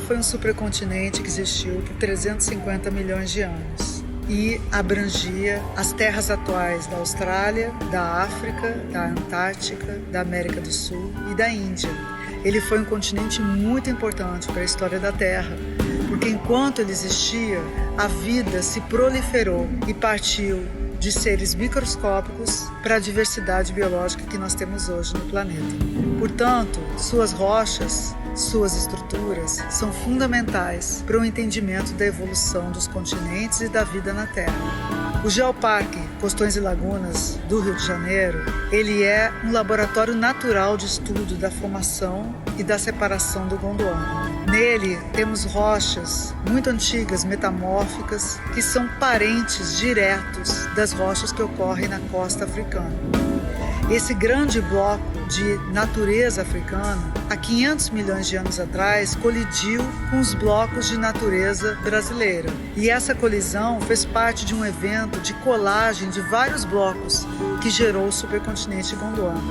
foi um supercontinente que existiu por 350 milhões de anos e abrangia as terras atuais da Austrália, da África, da Antártica, da América do Sul e da Índia. Ele foi um continente muito importante para a história da Terra, porque enquanto ele existia, a vida se proliferou e partiu de seres microscópicos para a diversidade biológica que nós temos hoje no planeta. Portanto, suas rochas, suas estruturas são fundamentais para o entendimento da evolução dos continentes e da vida na Terra. O Geoparque Costões e Lagunas do Rio de Janeiro, ele é um laboratório natural de estudo da formação e da separação do Gondwana. Nele temos rochas muito antigas, metamórficas, que são parentes diretos das rochas que ocorrem na costa africana. Esse grande bloco de natureza africana, há 500 milhões de anos atrás, colidiu com os blocos de natureza brasileira. E essa colisão fez parte de um evento de colagem de vários blocos que gerou o supercontinente Gondwana.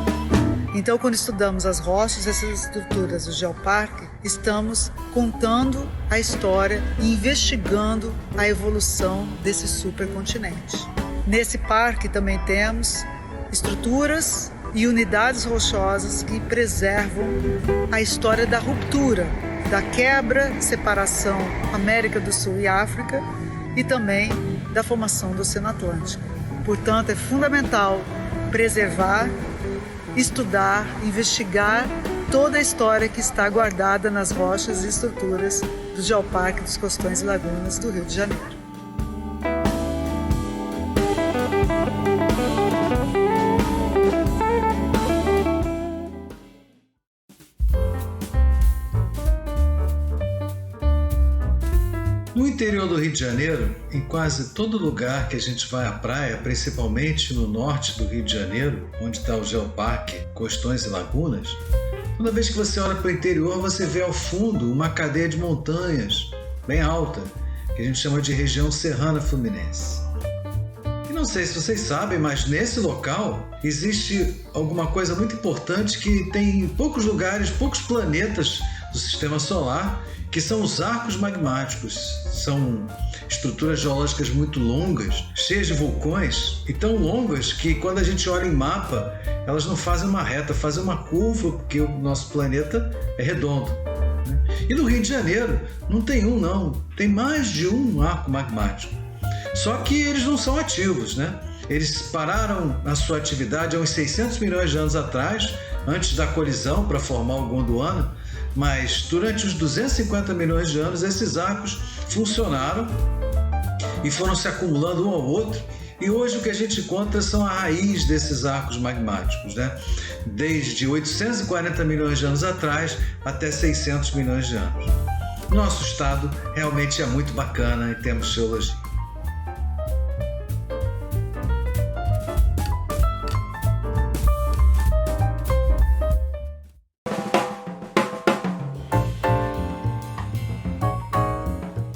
Então, quando estudamos as rochas, essas estruturas do Geoparque, estamos contando a história e investigando a evolução desse supercontinente. Nesse parque também temos estruturas e unidades rochosas que preservam a história da ruptura, da quebra, separação América do Sul e África e também da formação do Oceano Atlântico. Portanto, é fundamental preservar, estudar, investigar toda a história que está guardada nas rochas e estruturas do Geoparque dos Costões e Lagunas do Rio de Janeiro. No interior do Rio de Janeiro, em quase todo lugar que a gente vai à praia, principalmente no norte do Rio de Janeiro, onde está o Geoparque Costões e Lagunas, toda vez que você olha para o interior, você vê ao fundo uma cadeia de montanhas bem alta, que a gente chama de região serrana fluminense. E não sei se vocês sabem, mas nesse local existe alguma coisa muito importante que tem em poucos lugares, poucos planetas do Sistema Solar, que são os arcos magmáticos. São estruturas geológicas muito longas, cheias de vulcões, e tão longas que quando a gente olha em mapa, elas não fazem uma reta, fazem uma curva, porque o nosso planeta é redondo. E no Rio de Janeiro não tem um não, tem mais de um arco magmático. Só que eles não são ativos, né? Eles pararam a sua atividade há uns 600 milhões de anos atrás, antes da colisão para formar o Gondwana, mas durante os 250 milhões de anos esses arcos funcionaram e foram se acumulando um ao outro, e hoje o que a gente encontra são a raiz desses arcos magmáticos, né? Desde 840 milhões de anos atrás até 600 milhões de anos. Nosso estado realmente é muito bacana em termos de geologia.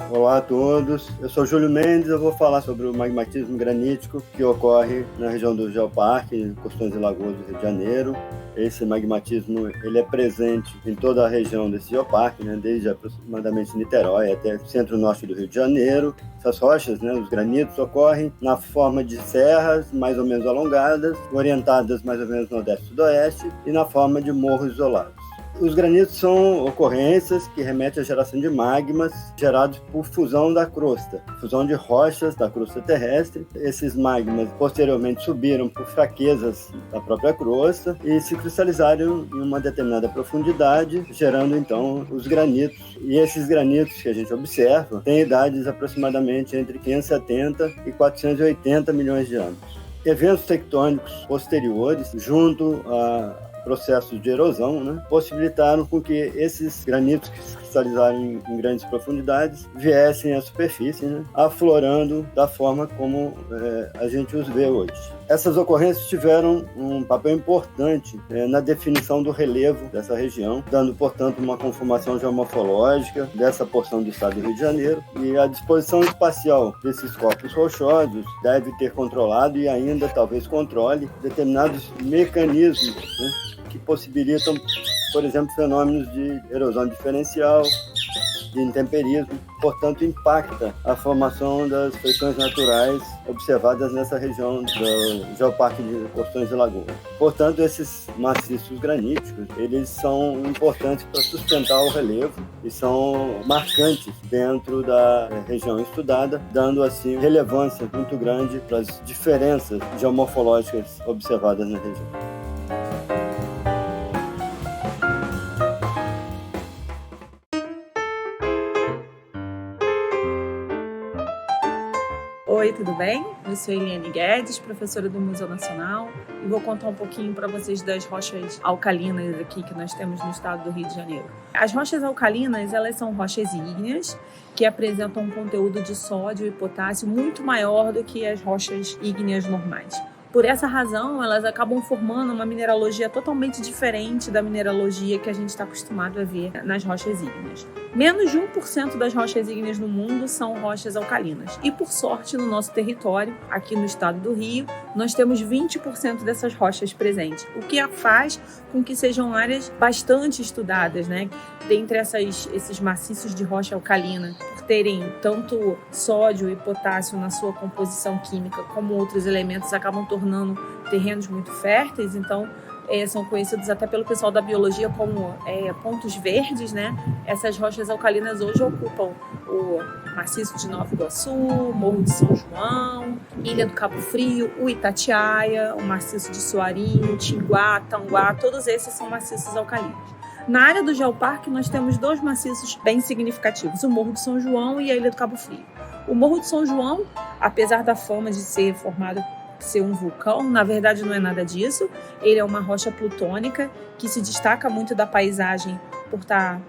Olá a todos, eu sou Júlio Mendes, eu vou falar sobre o magmatismo granítico que ocorre na região do Geoparque, Costões e Lagoas do Rio de Janeiro. Esse magmatismo ele é presente em toda a região desse geoparque, né, desde aproximadamente Niterói até o centro-norte do Rio de Janeiro. Essas rochas, né, os granitos, ocorrem na forma de serras mais ou menos alongadas, orientadas mais ou menos nordeste-sudoeste e na forma de morros isolados. Os granitos são ocorrências que remetem à geração de magmas gerados por fusão da crosta, fusão de rochas da crosta terrestre. Esses magmas posteriormente subiram por fraquezas da própria crosta e se cristalizaram em uma determinada profundidade, gerando então os granitos. E esses granitos que a gente observa têm idades aproximadamente entre 570 e 480 milhões de anos. Eventos tectônicos posteriores, junto a processos de erosão, né, possibilitaram com que esses granitos que se cristalizaram em grandes profundidades viessem à superfície, né, aflorando da forma como a gente os vê hoje. Essas ocorrências tiveram um papel importante na definição do relevo dessa região, dando, portanto, uma conformação geomorfológica dessa porção do estado do Rio de Janeiro, e a disposição espacial desses corpos rochosos deve ter controlado e ainda talvez controle determinados mecanismos, né, que possibilitam, por exemplo, fenômenos de erosão diferencial, de intemperismo, portanto impacta a formação das feições naturais observadas nessa região do Geoparque de Costões e Lagoas. Portanto, esses maciços graníticos, eles são importantes para sustentar o relevo e são marcantes dentro da região estudada, dando assim relevância muito grande para as diferenças geomorfológicas observadas na região. Oi, tudo bem? Eu sou Eliane Guedes, professora do Museu Nacional, e vou contar um pouquinho para vocês das rochas alcalinas aqui que nós temos no estado do Rio de Janeiro. As rochas alcalinas, elas são rochas ígneas que apresentam um conteúdo de sódio e potássio muito maior do que as rochas ígneas normais. Por essa razão, elas acabam formando uma mineralogia totalmente diferente da mineralogia que a gente está acostumado a ver nas rochas ígneas. Menos de 1% das rochas ígneas no mundo são rochas alcalinas. E, por sorte, no nosso território, aqui no estado do Rio, nós temos 20% dessas rochas presentes, o que faz com que sejam áreas bastante estudadas, né? Dentre esses maciços de rocha alcalina, por terem tanto sódio e potássio na sua composição química, como outros elementos, acabam tornando terrenos muito férteis. Então, são conhecidos até pelo pessoal da biologia como pontos verdes, né? Essas rochas alcalinas hoje ocupam o maciço de Nova Iguaçu, Morro de São João, Ilha do Cabo Frio, o Itatiaia, o maciço de Suarim, Tinguá, Tanguá, todos esses são maciços alcalinos. Na área do Geoparque, nós temos dois maciços bem significativos, o Morro de São João e a Ilha do Cabo Frio. O Morro de São João, apesar da fama de ser formado ser um vulcão, na verdade não é nada disso. Ele é uma rocha plutônica que se destaca muito da paisagem por estar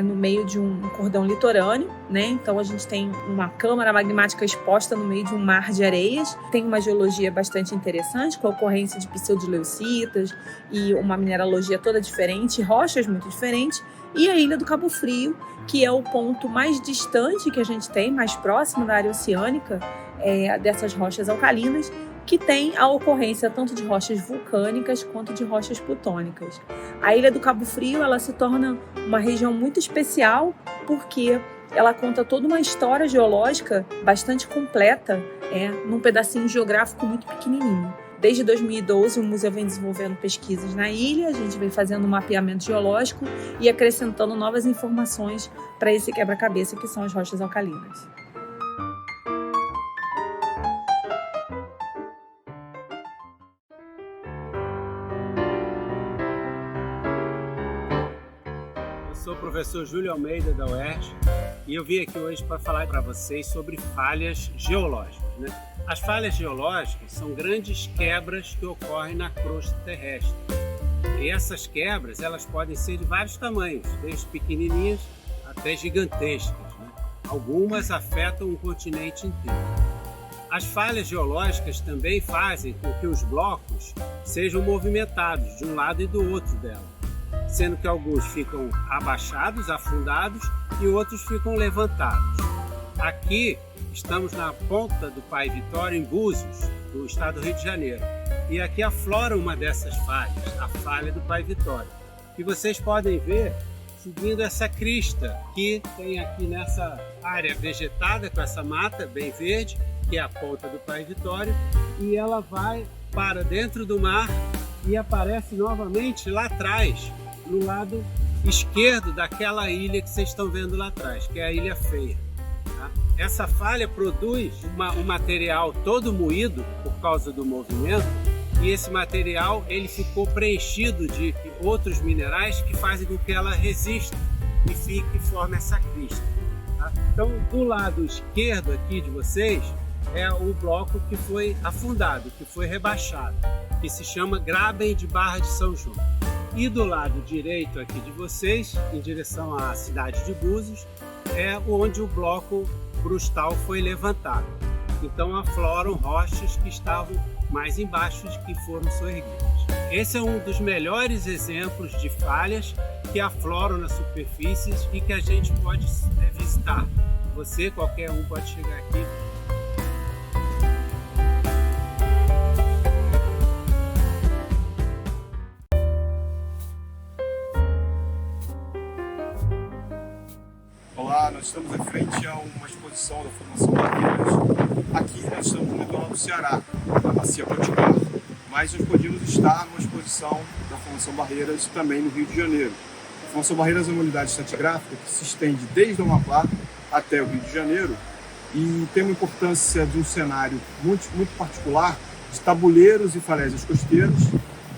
no meio de um cordão litorâneo, né? Então a gente tem uma câmara magmática exposta no meio de um mar de areias. Tem uma geologia bastante interessante, com a ocorrência de pseudoleucitas e uma mineralogia toda diferente, rochas muito diferentes. E a Ilha do Cabo Frio, que é o ponto mais distante que a gente tem, mais próximo da área oceânica dessas rochas alcalinas, que tem a ocorrência tanto de rochas vulcânicas quanto de rochas plutônicas. A Ilha do Cabo Frio, ela se torna uma região muito especial porque ela conta toda uma história geológica bastante completa, num pedacinho geográfico muito pequenininho. Desde 2012, o museu vem desenvolvendo pesquisas na ilha, a gente vem fazendo um mapeamento geológico e acrescentando novas informações para esse quebra-cabeça que são as rochas alcalinas. Sou o professor Júlio Almeida da UERJ e eu vim aqui hoje para falar para vocês sobre falhas geológicas, né? As falhas geológicas são grandes quebras que ocorrem na crosta terrestre. E essas quebras, elas podem ser de vários tamanhos, desde pequenininhas até gigantescas, né? Algumas afetam um continente inteiro. As falhas geológicas também fazem com que os blocos sejam movimentados de um lado e do outro dela, sendo que alguns ficam abaixados, afundados, e outros ficam levantados. Aqui estamos na ponta do Pai Vitória, em Búzios, no estado do Rio de Janeiro. E aqui aflora uma dessas falhas, a falha do Pai Vitória, que vocês podem ver seguindo essa crista que tem aqui nessa área vegetada com essa mata bem verde, que é a ponta do Pai Vitória, e ela vai para dentro do mar e aparece novamente lá atrás, no lado esquerdo daquela ilha que vocês estão vendo lá atrás, que é a Ilha Feia. Tá? Essa falha produz um material todo moído por causa do movimento, e esse material ele ficou preenchido de outros minerais que fazem com que ela resista e forme essa crista. Tá? Então, do lado esquerdo aqui de vocês é o bloco que foi afundado, que foi rebaixado, que se chama Graben de Barra de São João. E do lado direito aqui de vocês, em direção à cidade de Búzios, é onde o bloco brustal foi levantado. Então afloram rochas que estavam mais embaixo de que foram soerguidas. Esse é um dos melhores exemplos de falhas que afloram nas superfícies e que a gente pode visitar. Você, qualquer um, pode chegar aqui. Olá, nós estamos em frente a uma exposição da Formação Barreiras. Aqui nós estamos no litoral do Ceará, na Bacia Potiguar, mas nós podíamos estar numa exposição da Formação Barreiras também no Rio de Janeiro. A Formação Barreiras é uma unidade estratigráfica que se estende desde o Amapá até o Rio de Janeiro e tem uma importância de um cenário muito particular de tabuleiros e falésias costeiras,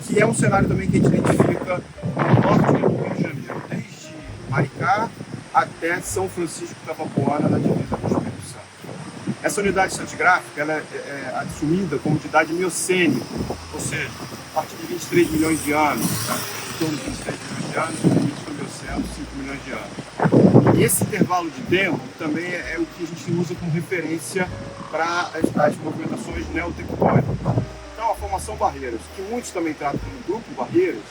que é um cenário também que a gente identifica no norte do Rio de Janeiro, desde Maricá até São Francisco da Vapoana, na divisa com o Espírito Santo. Essa unidade estratigráfica ela é assumida como de idade miocênica, ou seja, a partir de 23 milhões de anos, tá? Em torno de 23 milhões de anos, no início do Mioceno, 5 milhões de anos. E esse intervalo de tempo também é o que a gente usa como referência para as movimentações neotectônicas. Então, a Formação Barreiras, que muitos também tratam como Grupo Barreiras,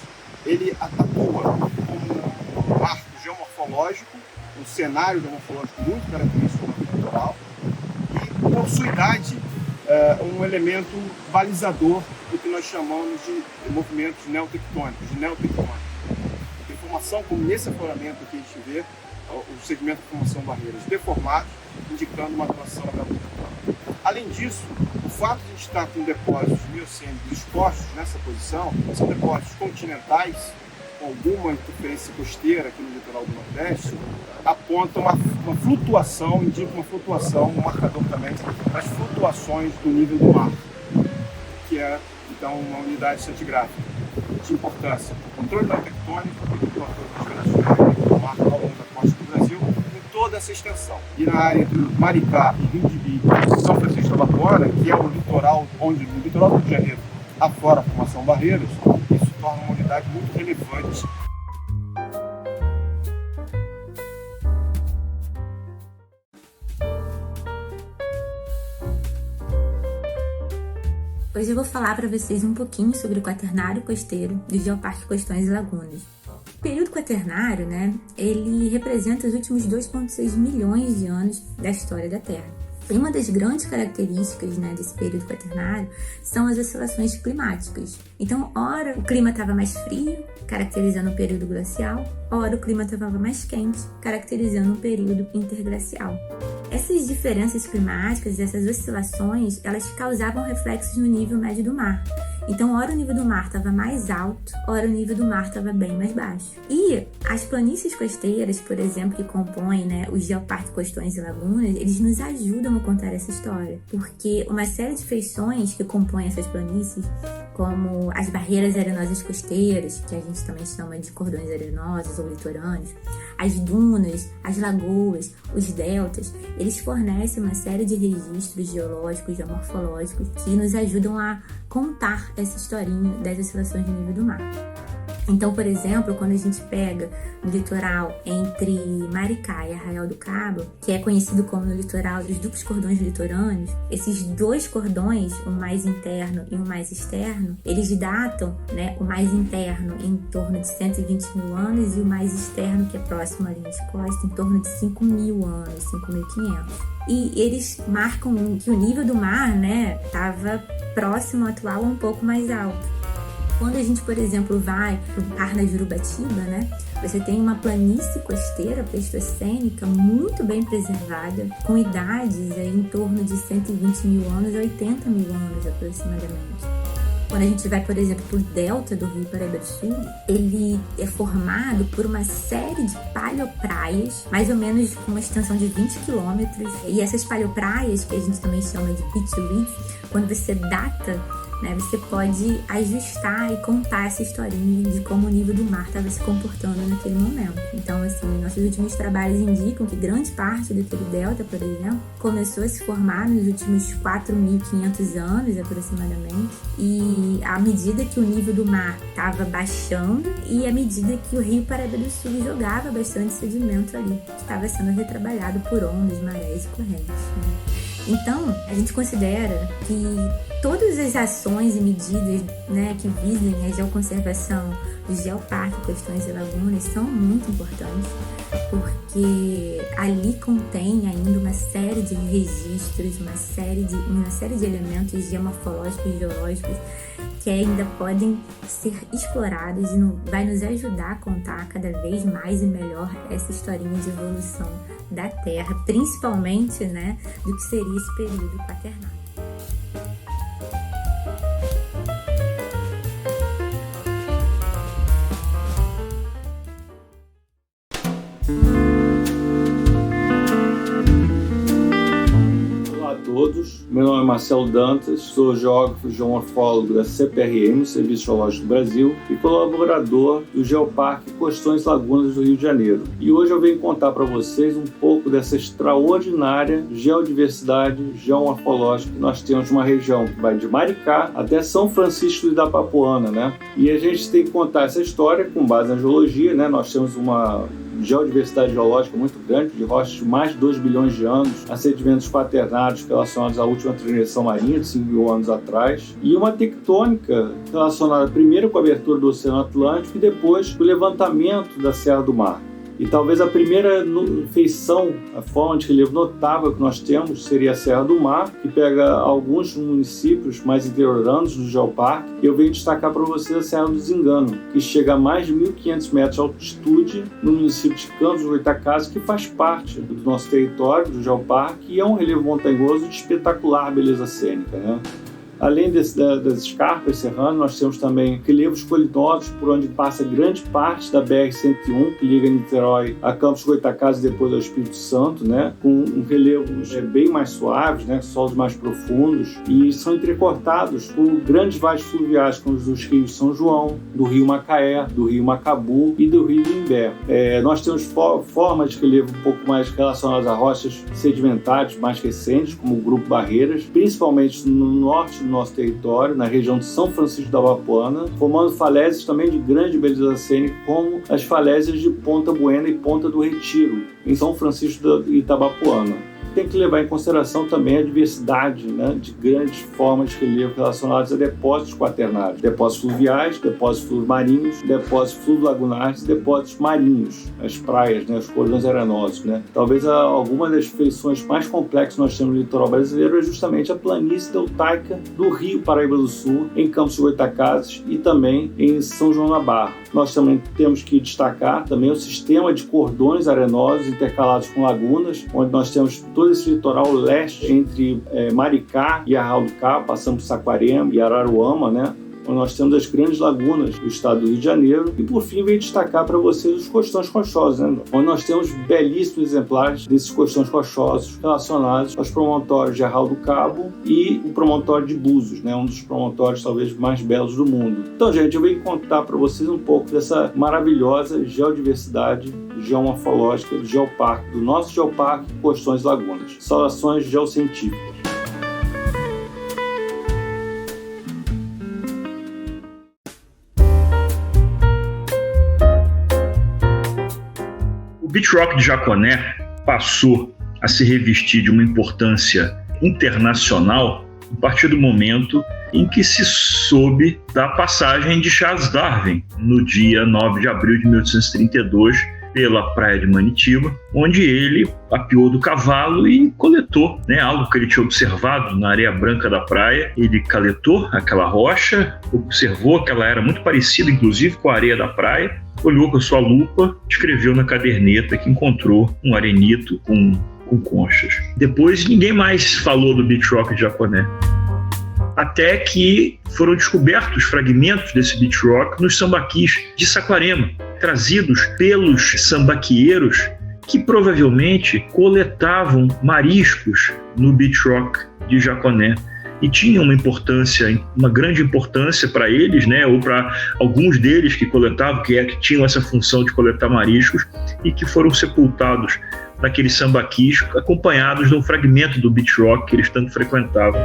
ele atua como um marco geomorfológico, um cenário geomorfológico muito característico do litoral, e, por sua idade, um elemento balizador do que nós chamamos de movimentos neotectônicos, de neotectônica. Tem formação, como nesse afloramento que a gente vê, o segmento de formação barreiras deformados, indicando uma atuação neotectônica. Além disso, o fato de a gente estar com depósitos miocênicos expostos nessa posição, são depósitos continentais, com alguma interferência costeira aqui no litoral do Nordeste, aponta uma flutuação, indica uma flutuação, um marcador também das flutuações do nível do mar, que é, então, uma unidade estratigráfica de importância para o controle da tectônica e do controle do mar ao longo da costa do Brasil, em toda essa extensão. E na área entre Maricá e Rio de São Francisco da Vapoana, que é o litoral, onde no litoral do Rio de Janeiro afora a Formação Barreiras, isso torna uma unidade muito relevante. Hoje eu vou falar para vocês um pouquinho sobre o Quaternário Costeiro do Geoparque Costões e Lagunas. O período quaternário, ele representa os últimos 2,6 milhões de anos da história da Terra. E uma das grandes características desse período quaternário são as oscilações climáticas. Então, ora o clima estava mais frio, caracterizando o período glacial, ora o clima estava mais quente, caracterizando o período interglacial. Essas diferenças climáticas, essas oscilações, elas causavam reflexos no nível médio do mar. Então, ora o nível do mar estava mais alto, ora o nível do mar estava bem mais baixo. E as planícies costeiras, por exemplo, que compõem os Geoparque Costões e Lagunas, eles nos ajudam a contar essa história, porque uma série de feições que compõem essas planícies, como as barreiras arenosas costeiras, que a gente também chama de cordões arenosos ou litorâneos, as dunas, as lagoas, os deltas, eles fornecem uma série de registros geológicos, geomorfológicos, que nos ajudam a contar essa historinha das oscilações do nível do mar. Então, por exemplo, quando a gente pega no litoral entre Maricá e Arraial do Cabo, que é conhecido como no litoral dos duplos cordões litorâneos, esses dois cordões, o mais interno e o mais externo, eles datam, o mais interno em torno de 120 mil anos e o mais externo, que é próximo à linha de costa, em torno de 5 mil anos, 5.500. E eles marcam que o nível do mar, estava próximo ao atual ou um pouco mais alto. Quando a gente, por exemplo, vai para o Parnajurubatiba, você tem uma planície costeira pleistocênica muito bem preservada, com idades em torno de 120 mil anos a 80 mil anos aproximadamente. Quando a gente vai, por exemplo, para o delta do Rio Paraíba do Sul, ele é formado por uma série de paleopraias, mais ou menos com uma extensão de 20 quilômetros. E essas paleopraias, que a gente também chama de pit reef, quando você data, você pode ajustar e contar essa historinha de como o nível do mar estava se comportando naquele momento. Então, nossos últimos trabalhos indicam que grande parte daquele delta, por exemplo, começou a se formar nos últimos 4.500 anos, aproximadamente, e à medida que o nível do mar estava baixando e à medida que o Rio Paraíba do Sul jogava bastante sedimento ali, que estava sendo retrabalhado por ondas, marés e correntes. Então, a gente considera que Todas as ações e medidas, né, que visem a geoconservação do Geoparque Costões e Lagunas são muito importantes, porque ali contém ainda uma série de registros, uma série de elementos geomorfológicos e geológicos que ainda podem ser explorados e vai nos ajudar a contar cada vez mais e melhor essa historinha de evolução da Terra, principalmente, né, do que seria esse período quaternário. Todos. Meu nome é Marcelo Dantas, sou geógrafo e geomorfólogo da CPRM, Serviço Geológico do Brasil, e colaborador do Geoparque Costões e Lagunas do Rio de Janeiro. E hoje eu venho contar para vocês um pouco dessa extraordinária geodiversidade geomorfológica que nós temos numa região que vai de Maricá até São Francisco de Itabapoana, né? E a gente tem que contar essa história com base na geologia, né? Nós temos uma geodiversidade geológica muito grande, de rochas de mais de 2 bilhões de anos, a sedimentos quaternários relacionados à última transição marinha de 5 mil anos atrás, e uma tectônica relacionada primeiro com a abertura do Oceano Atlântico e depois com o levantamento da Serra do Mar. E talvez a primeira feição, a forma de relevo notável que nós temos seria a Serra do Mar, que pega alguns municípios mais interioranos do Geoparque. E eu venho destacar para vocês a Serra do Desengano, que chega a mais de 1.500 metros de altitude no município de Campos do Goytacazes, que faz parte do nosso território, do Geoparque, e é um relevo montanhoso de espetacular beleza cênica, né? Além das escarpas serranas, nós temos também relevos colinosos por onde passa grande parte da BR-101, que liga Niterói a Campos do Goytacazes e depois ao Espírito Santo, né? Com relevos bem mais suaves, né? Solos mais profundos, e são entrecortados por grandes vales fluviais, como os dos rios São João, do rio Macaé, do rio Macabu e do rio Imbé. Nós temos formas de relevo um pouco mais relacionadas a rochas sedimentares mais recentes, como o Grupo Barreiras, principalmente no norte do nosso território, na região de São Francisco de Itabapoana, formando falésias também de grande beleza cênica, como as falésias de Ponta Buena e Ponta do Retiro, em São Francisco de Itabapoana. Tem que levar em consideração também a diversidade, né, de grandes formas de relevo relacionadas a depósitos quaternários, depósitos fluviais, depósitos marinhos, depósitos fluviolagunares e depósitos marinhos, as praias, né, os cordões arenosos, né. Talvez alguma das feições mais complexas que nós temos no litoral brasileiro é justamente a planície deltaica do Rio Paraíba do Sul, em Campos do Goytacazes e também em São João da Barra. Nós também temos que destacar também o sistema de cordões arenosos intercalados com lagunas, onde nós temos todo esse litoral leste entre Maricá e Arraial do Cabo, passando por Saquarema e Araruama, né? Onde nós temos as grandes lagunas do estado do Rio de Janeiro. E por fim, venho destacar para vocês os costões rochosos, né? Onde nós temos belíssimos exemplares desses costões rochosos relacionados aos promontórios de Arraial do Cabo e o promontório de Búzios, né? Um dos promontórios talvez mais belos do mundo. Então, gente, eu venho contar para vocês um pouco dessa maravilhosa geodiversidade geomorfológica do Geoparque, do nosso Geoparque Costões e Lagunas. Saudações geocientíficas. O Beach Rock de Jaconé passou a se revestir de uma importância internacional a partir do momento em que se soube da passagem de Charles Darwin, no dia 9 de abril de 1832, pela praia de Manitiba, onde ele apeou do cavalo e coletou, né, algo que ele tinha observado na areia branca da praia. Ele coletou aquela rocha, observou que ela era muito parecida, inclusive, com a areia da praia, olhou com a sua lupa, escreveu na caderneta que encontrou um arenito com conchas. Depois, ninguém mais falou do Beach Rock de Jaconé. Até que foram descobertos fragmentos desse beach rock nos sambaquis de Saquarema, trazidos pelos sambaquieiros que provavelmente coletavam mariscos no beach rock de Jaconé e tinham uma grande importância para eles, né, ou para alguns deles que coletavam, que tinham essa função de coletar mariscos e que foram sepultados naqueles sambaquis, acompanhados de um fragmento do beach rock que eles tanto frequentavam.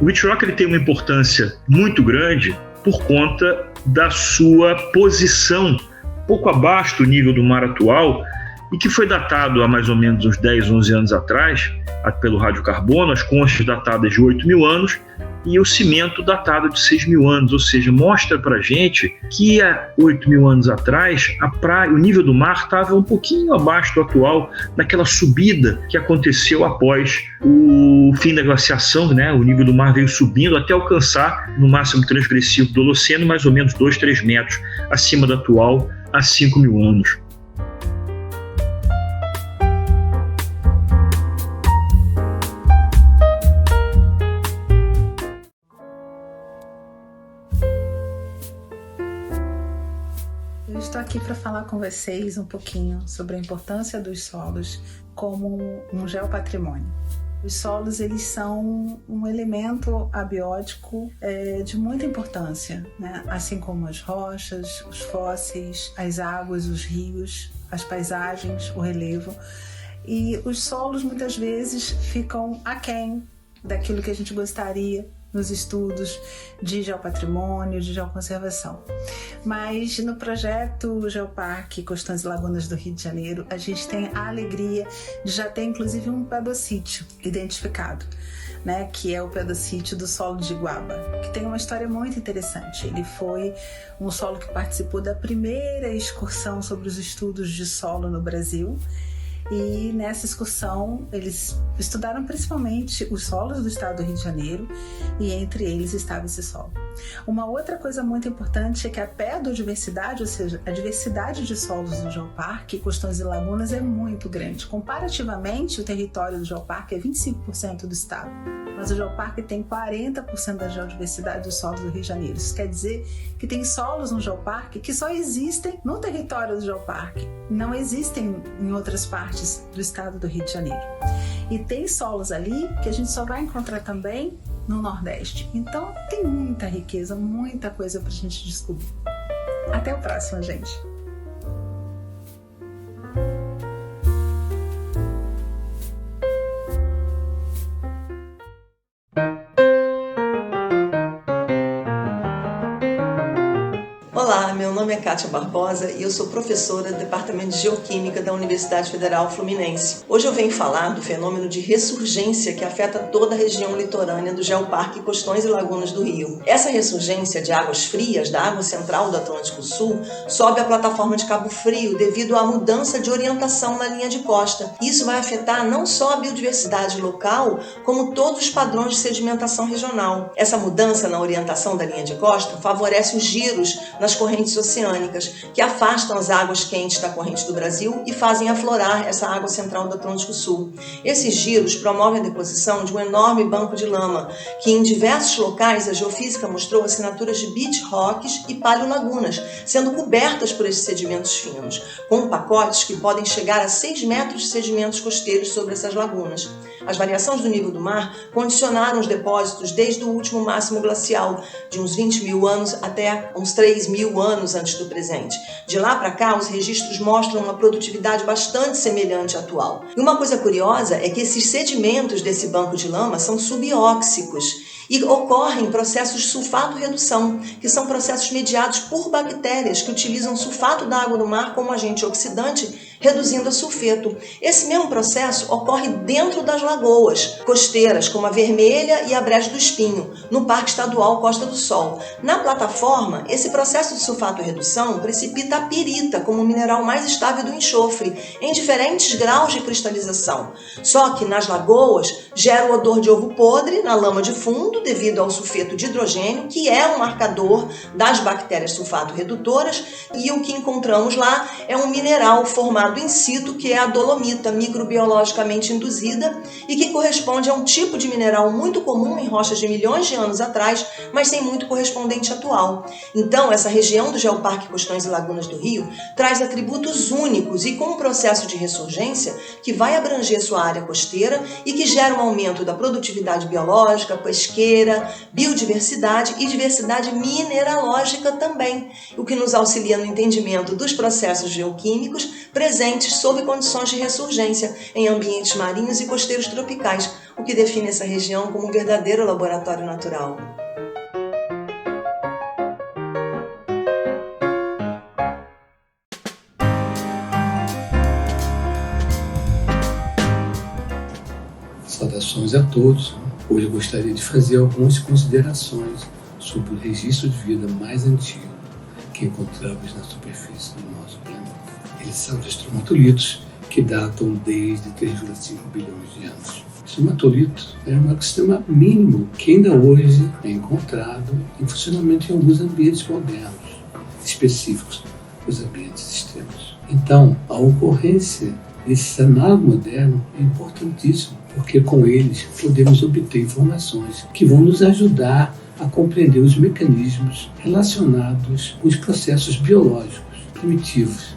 O beach rock ele tem uma importância muito grande por conta da sua posição pouco abaixo do nível do mar atual e que foi datado há mais ou menos uns 10, 11 anos atrás pelo radiocarbono, as conchas datadas de 8.000 anos e o cimento datado de 6.000 anos, ou seja, mostra para a gente que há 8.000 anos atrás a praia, o nível do mar estava um pouquinho abaixo do atual, naquela subida que aconteceu após o fim da glaciação, né? O nível do mar veio subindo até alcançar, no máximo transgressivo do Holoceno, mais ou menos 2-3 metros acima do atual há 5.000 anos. Eu estou aqui para falar com vocês um pouquinho sobre a importância dos solos como um geopatrimônio. Os solos, eles são um elemento abiótico de muita importância, né? Assim como as rochas, os fósseis, as águas, os rios, as paisagens, o relevo. E os solos muitas vezes ficam aquém daquilo que a gente gostaria nos estudos de geopatrimônio, de geoconservação. Mas no projeto Geoparque Costões e Lagunas do Rio de Janeiro, a gente tem a alegria de já ter inclusive um pedocítio identificado, né, que é o pedocítio do solo de Iguaba, que tem uma história muito interessante. Ele foi um solo que participou da primeira excursão sobre os estudos de solo no Brasil. E nessa excursão eles estudaram principalmente os solos do estado do Rio de Janeiro e entre eles estava esse solo. Uma outra coisa muito importante é que a biodiversidade, ou seja, a diversidade de solos do Geoparque Costões e Lagunas é muito grande. Comparativamente, o território do Geoparque é 25% do estado, mas o Geoparque tem 40% da geodiversidade dos solos do Rio de Janeiro. Isso quer dizer que tem solos no Geoparque que só existem no território do Geoparque, não existem em outras partes do estado do Rio de Janeiro. E tem solos ali que a gente só vai encontrar também no Nordeste. Então tem muita riqueza, muita coisa para a gente descobrir. Até o próximo, gente! Olá, meu nome é Kátia Barbosa e eu sou professora do Departamento de Geoquímica da Universidade Federal Fluminense. Hoje eu venho falar do fenômeno de ressurgência que afeta toda a região litorânea do Geoparque Costões e Lagunas do Rio. Essa ressurgência de águas frias da água central do Atlântico Sul sobe a plataforma de Cabo Frio devido à mudança de orientação na linha de costa. Isso vai afetar não só a biodiversidade local, como todos os padrões de sedimentação regional. Essa mudança na orientação da linha de costa favorece os giros nas correntes oceânicas, que afastam as águas quentes da corrente do Brasil e fazem aflorar essa água central do Atlântico Sul. Esses giros promovem a deposição de um enorme banco de lama, que em diversos locais a geofísica mostrou assinaturas de beach rocks e paleolagunas, sendo cobertas por esses sedimentos finos, com pacotes que podem chegar a 6 metros de sedimentos costeiros sobre essas lagunas. As variações do nível do mar condicionaram os depósitos desde o último máximo glacial, de uns 20.000 anos até uns 3.000 anos antes do presente. De lá para cá, os registros mostram uma produtividade bastante semelhante à atual. E uma coisa curiosa é que esses sedimentos desse banco de lama são subóxicos e ocorrem processos de sulfato-redução, que são processos mediados por bactérias que utilizam sulfato da água do mar como agente oxidante, reduzindo a sulfeto. Esse mesmo processo ocorre dentro das lagoas costeiras, como a Vermelha e a Brejo do Espinho, no Parque Estadual Costa do Sol. Na plataforma, esse processo de sulfato-redução precipita a pirita como o mineral mais estável do enxofre, em diferentes graus de cristalização. Só que nas lagoas gera o odor de ovo podre na lama de fundo, devido ao sulfeto de hidrogênio, que é um marcador das bactérias sulfato-redutoras, e o que encontramos lá é um mineral formado in situ, que é a dolomita microbiologicamente induzida e que corresponde a um tipo de mineral muito comum em rochas de milhões de anos atrás, mas sem muito correspondente atual. Então, essa região do Geoparque Costões e Lagunas do Rio traz atributos únicos e com um processo de ressurgência que vai abranger sua área costeira e que gera um aumento da produtividade biológica, pesqueira, biodiversidade e diversidade mineralógica também, o que nos auxilia no entendimento dos processos geoquímicos presentes sob condições de ressurgência em ambientes marinhos e costeiros tropicais, o que define essa região como um verdadeiro laboratório natural. Saudações a todos. Hoje eu gostaria de fazer algumas considerações sobre o registro de vida mais antigo que encontramos na superfície do nosso planeta. Eles são os estromatolitos, que datam desde 3,5 bilhões de anos. O estromatolito é um ecossistema mínimo que ainda hoje é encontrado em funcionamento em alguns ambientes modernos, específicos, os ambientes extremos. Então, a ocorrência desse cenário moderno é importantíssimo, porque com eles podemos obter informações que vão nos ajudar a compreender os mecanismos relacionados com os processos biológicos primitivos,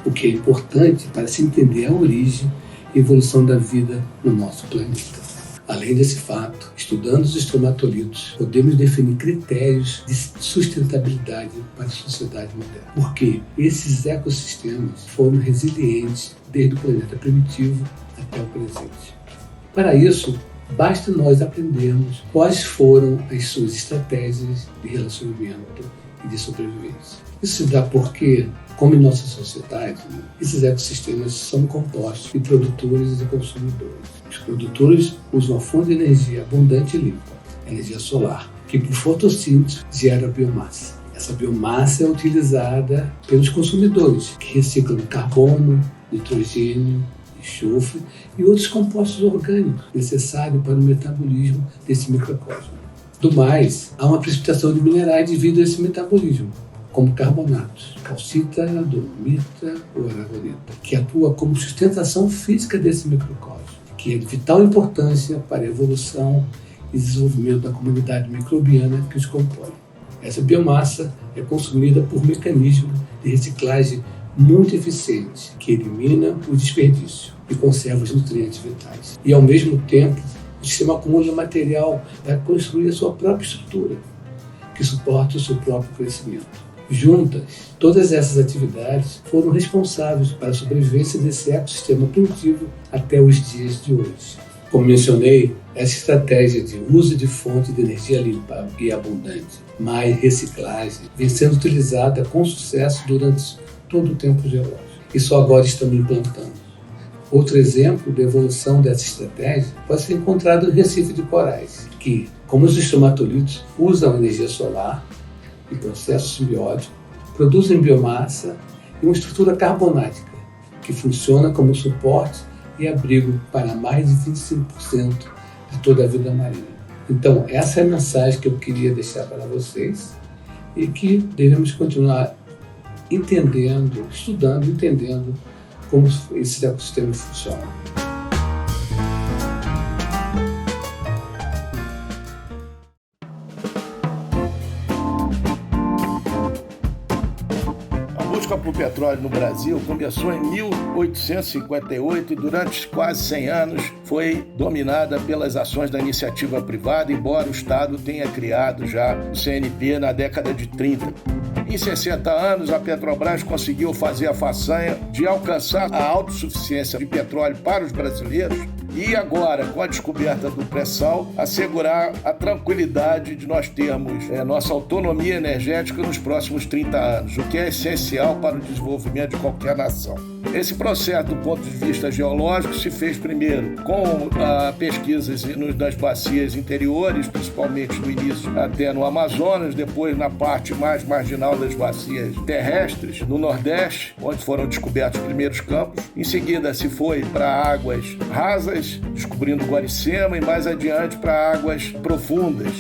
o que é importante para se entender a origem e evolução da vida no nosso planeta. Além desse fato, estudando os estromatolitos, podemos definir critérios de sustentabilidade para a sociedade moderna, porque esses ecossistemas foram resilientes desde o planeta primitivo até o presente. Para isso, basta nós aprendermos quais foram as suas estratégias de relacionamento e de sobrevivência. Isso se dá porque, como em nossa sociedade, esses ecossistemas são compostos de produtores e consumidores. Os produtores usam a fonte de energia abundante e limpa, a energia solar, que por fotossíntese gera biomassa. Essa biomassa é utilizada pelos consumidores, que reciclam carbono, nitrogênio, enxofre e outros compostos orgânicos necessários para o metabolismo desse microcosmo. Do mais, há uma precipitação de minerais devido a esse metabolismo, como carbonatos, calcita, dolomita ou aragonita, que atua como sustentação física desse microcosmo, que é de vital importância para a evolução e desenvolvimento da comunidade microbiana que os compõe. Essa biomassa é consumida por mecanismos de reciclagem muito eficiente, que elimina o desperdício e conserva os nutrientes vitais. E, ao mesmo tempo, o sistema acumula material para construir a sua própria estrutura, que suporta o seu próprio crescimento. Juntas, todas essas atividades foram responsáveis para a sobrevivência desse ecossistema primitivo até os dias de hoje. Como mencionei, essa estratégia de uso de fonte de energia limpa e abundante, mais reciclagem, vem sendo utilizada com sucesso durante todo o tempo geológico, e só agora estamos implantando. Outro exemplo de evolução dessa estratégia pode ser encontrado no Recife de Corais, que, como os estromatolitos, usam energia solar e processos simbióticos, produzem biomassa e uma estrutura carbonática, que funciona como suporte e abrigo para mais de 25% de toda a vida marinha. Então, essa é a mensagem que eu queria deixar para vocês e que devemos continuar entendendo, estudando, entendendo como esses ecossistemas funcionam. A busca por petróleo no Brasil começou em 1858 e durante quase 100 anos foi dominada pelas ações da iniciativa privada, embora o Estado tenha criado já o CNP na década de 30. Em 60 anos, a Petrobras conseguiu fazer a façanha de alcançar a autossuficiência de petróleo para os brasileiros e agora, com a descoberta do pré-sal, assegurar a tranquilidade de nós termos nossa autonomia energética nos próximos 30 anos, o que é essencial para o desenvolvimento de qualquer nação. Esse processo, do ponto de vista geológico, se fez primeiro com pesquisas nas bacias interiores, principalmente no início até no Amazonas, depois na parte mais marginal das bacias terrestres, no Nordeste, onde foram descobertos os primeiros campos. Em seguida se foi para águas rasas, descobrindo Guaricema, e mais adiante para águas profundas,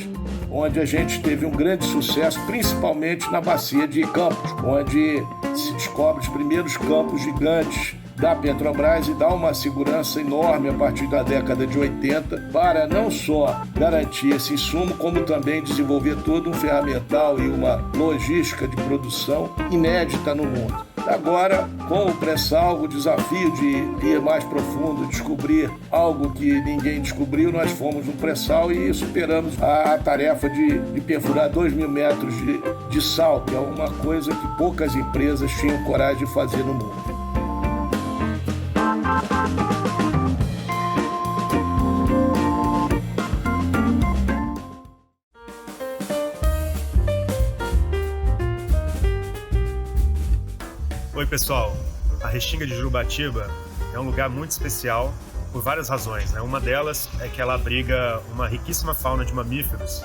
onde a gente teve um grande sucesso, principalmente na bacia de Campos, onde se descobre os primeiros campos gigantes da Petrobras e dá uma segurança enorme a partir da década de 80 para não só garantir esse insumo, como também desenvolver todo um ferramental e uma logística de produção inédita no mundo. Agora, com o pré-sal, o desafio de ir mais profundo, descobrir algo que ninguém descobriu, nós fomos no pré-sal e superamos a tarefa de perfurar 2.000 metros de sal, que é uma coisa que poucas empresas tinham coragem de fazer no mundo. Oi pessoal, a Restinga de Jurubatiba é um lugar muito especial por várias razões, né? Uma delas é que ela abriga uma riquíssima fauna de mamíferos.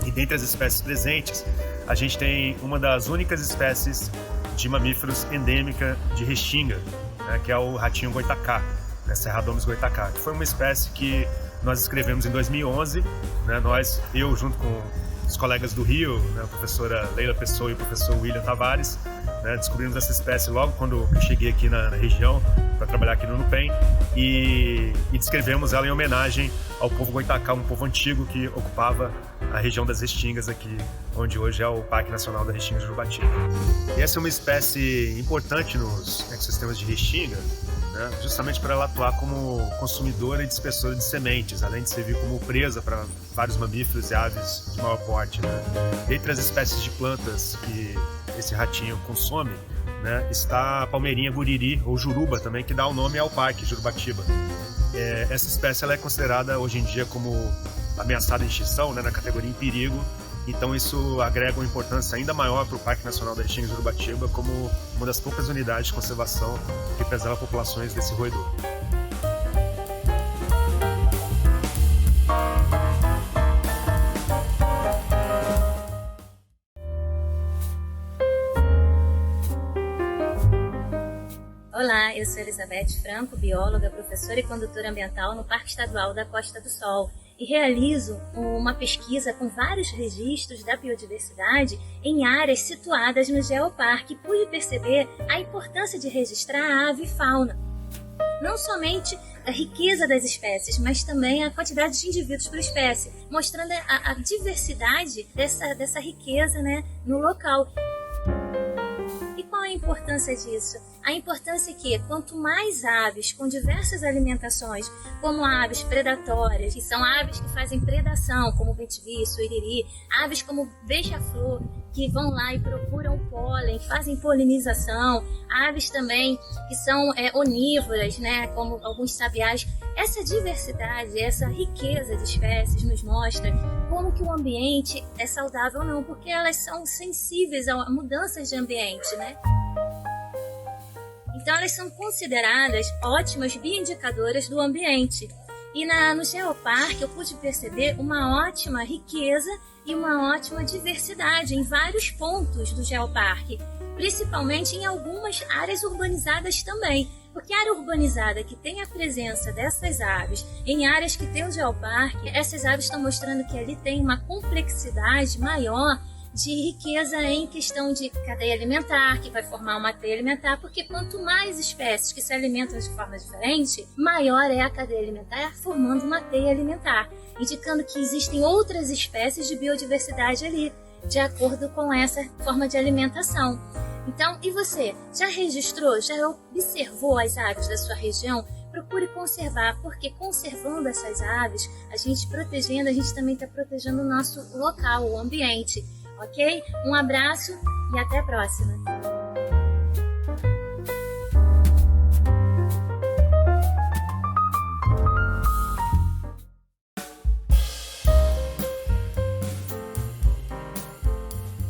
E dentre as espécies presentes, a gente tem uma das únicas espécies de mamíferos endêmica de Restinga, né? Que é o ratinho goitacá, né? Cerradomes goitacá, que foi uma espécie que nós escrevemos em 2011, né? Eu junto com os colegas do Rio, né? A professora Leila Pessoa e o professor William Tavares, né? Descobrimos essa espécie logo quando eu cheguei aqui na região para trabalhar aqui no NUPEM e descrevemos ela em homenagem ao povo goitacá, um povo antigo que ocupava a região das Restingas aqui, onde hoje é o Parque Nacional da Restinga de Jurubatiba. E essa é uma espécie importante nos ecossistemas de Restinga, né? Justamente para ela atuar como consumidora e dispersora de sementes, além de servir como presa para vários mamíferos e aves de maior porte, né? Entre as espécies de plantas que esse ratinho consome, né, está a palmeirinha guriri, ou juruba também, que dá o nome ao parque Jurubatiba. Essa espécie ela é considerada hoje em dia como ameaçada de extinção, né, na categoria em perigo, então isso agrega uma importância ainda maior para o Parque Nacional da Restinga de Jurubatiba como uma das poucas unidades de conservação que preserva populações desse roedor. Olá, eu sou Elizabeth Franco, bióloga, professora e condutora ambiental no Parque Estadual da Costa do Sol e realizo uma pesquisa com vários registros da biodiversidade em áreas situadas no Geoparque e pude perceber a importância de registrar a ave e fauna. Não somente a riqueza das espécies, mas também a quantidade de indivíduos por espécie, mostrando a diversidade dessa riqueza, né, no local. E qual a importância disso? A importância é que quanto mais aves com diversas alimentações, como aves predatórias, que são aves que fazem predação, como o bentiviço, o iriri, aves como beija-flor, que vão lá e procuram pólen, fazem polinização, aves também que são onívoras, né, como alguns sabiás. Essa diversidade, essa riqueza de espécies nos mostra como que o ambiente é saudável ou não, porque elas são sensíveis a mudanças de ambiente, né? Então elas são consideradas ótimas bioindicadoras do ambiente. E no Geoparque eu pude perceber uma ótima riqueza e uma ótima diversidade em vários pontos do Geoparque, principalmente em algumas áreas urbanizadas também. Porque a área urbanizada que tem a presença dessas aves em áreas que tem o Geoparque, essas aves estão mostrando que ali tem uma complexidade maior de riqueza em questão de cadeia alimentar, que vai formar uma teia alimentar, porque quanto mais espécies que se alimentam de forma diferente, maior é a cadeia alimentar, formando uma teia alimentar, indicando que existem outras espécies de biodiversidade ali, de acordo com essa forma de alimentação. Então, e você? Já registrou, já observou as aves da sua região? Procure conservar, porque conservando essas aves, a gente protegendo, a gente também está protegendo o nosso local, o ambiente. Ok? Um abraço e até a próxima!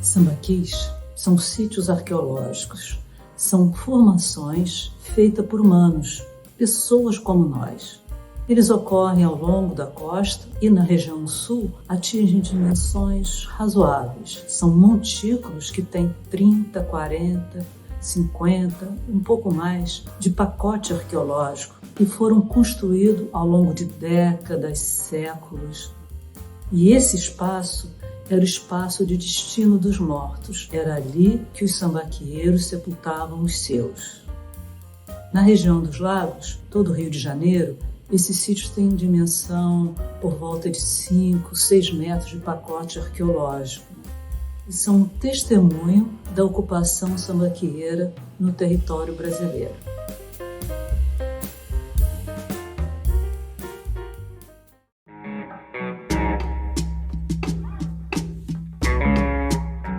Sambaquis são sítios arqueológicos, são formações feitas por humanos, pessoas como nós. Eles ocorrem ao longo da costa e na região sul atingem dimensões razoáveis. São montículos que têm 30, 40, 50, um pouco mais de pacote arqueológico e foram construídos ao longo de décadas, séculos. E esse espaço era o espaço de destino dos mortos. Era ali que os sambaqueiros sepultavam os seus. Na região dos lagos, todo o Rio de Janeiro, esses sítios têm dimensão por volta de 5, 6 metros de pacote arqueológico e são um testemunho da ocupação sambaqueira no território brasileiro.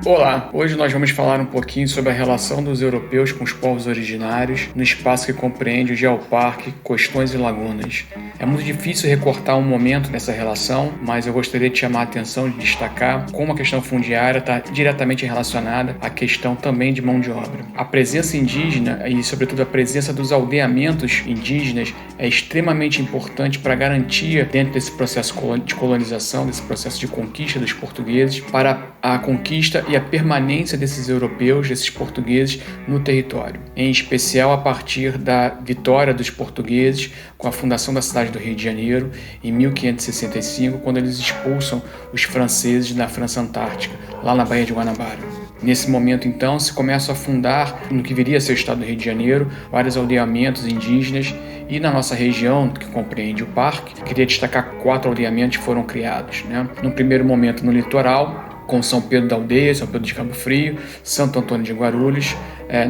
Olá, hoje nós vamos falar um pouquinho sobre a relação dos europeus com os povos originários no espaço que compreende o Geoparque, Costões e Lagunas. É muito difícil recortar um momento dessa relação, mas eu gostaria de chamar a atenção e destacar como a questão fundiária está diretamente relacionada à questão também de mão de obra. A presença indígena e, sobretudo, a presença dos aldeamentos indígenas é extremamente importante para a garantia, dentro desse processo de colonização, desse processo de conquista dos portugueses, para a conquista e a permanência desses europeus, desses portugueses no território. Em especial a partir da vitória dos portugueses com a fundação da cidade do Rio de Janeiro, em 1565, quando eles expulsam os franceses da França Antártica, lá na Baía de Guanabara. Nesse momento, então, se começa a fundar, no que viria a ser o estado do Rio de Janeiro, vários aldeamentos indígenas, e na nossa região, que compreende o parque, queria destacar 4 aldeamentos que foram criados, né? No primeiro momento, no litoral, com São Pedro da Aldeia, São Pedro de Cabo Frio, Santo Antônio de Guarulhos,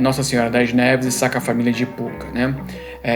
Nossa Senhora das Neves e Saca Família de Ipuca, né?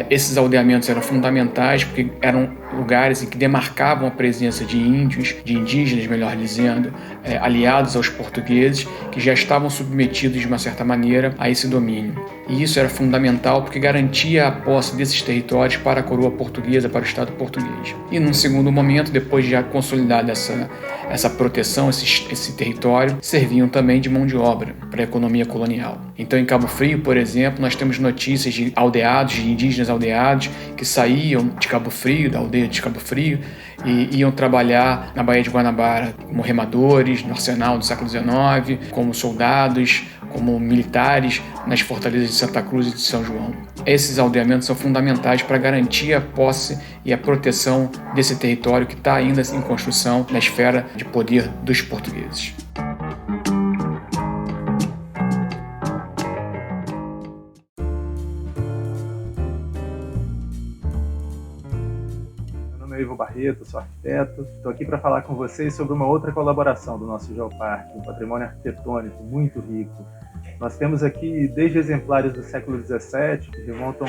Esses aldeamentos eram fundamentais porque eram lugares em que demarcavam a presença de índios, de indígenas, melhor dizendo, aliados aos portugueses, que já estavam submetidos de uma certa maneira a esse domínio. E isso era fundamental porque garantia a posse desses territórios para a coroa portuguesa, para o Estado português. E num segundo momento, depois de já consolidada essa proteção, esse território, serviam também de mão de obra para a economia colonial. Então, em Cabo Frio, por exemplo, nós temos notícias de aldeados, de indígenas aldeados, que saíam de Cabo Frio, da aldeia de Cabo Frio, e iam trabalhar na Baía de Guanabara como remadores, no arsenal do século XIX, como soldados, como militares nas fortalezas de Santa Cruz e de São João. Esses aldeamentos são fundamentais para garantir a posse e a proteção desse território que está ainda em construção na esfera de poder dos portugueses. Ivo Barreto, sou arquiteto. Estou aqui para falar com vocês sobre uma outra colaboração do nosso geoparque, um patrimônio arquitetônico muito rico. Nós temos aqui desde exemplares do século XVII, que remontam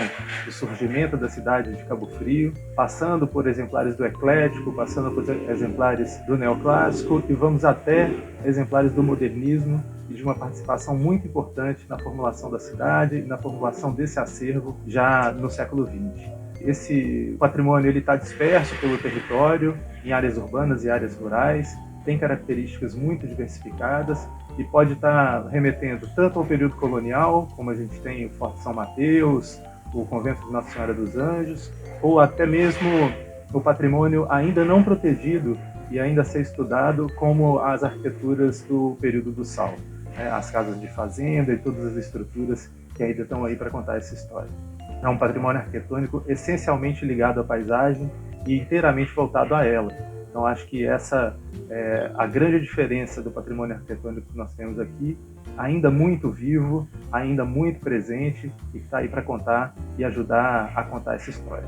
o surgimento da cidade de Cabo Frio, passando por exemplares do eclético, passando por exemplares do neoclássico e vamos até exemplares do modernismo e de uma participação muito importante na formulação da cidade e na formulação desse acervo já no século XX. Esse patrimônio está disperso pelo território, em áreas urbanas e áreas rurais, tem características muito diversificadas e pode estar remetendo tanto ao período colonial, como a gente tem o Forte São Mateus, o Convento de Nossa Senhora dos Anjos, ou até mesmo o patrimônio ainda não protegido e ainda a ser estudado, como as arquiteturas do período do Sal, as casas de fazenda e todas as estruturas que ainda estão aí para contar essa história. É um patrimônio arquitetônico essencialmente ligado à paisagem e inteiramente voltado a ela. Então acho que essa é a grande diferença do patrimônio arquitetônico que nós temos aqui, ainda muito vivo, ainda muito presente e que está aí para contar e ajudar a contar essa história.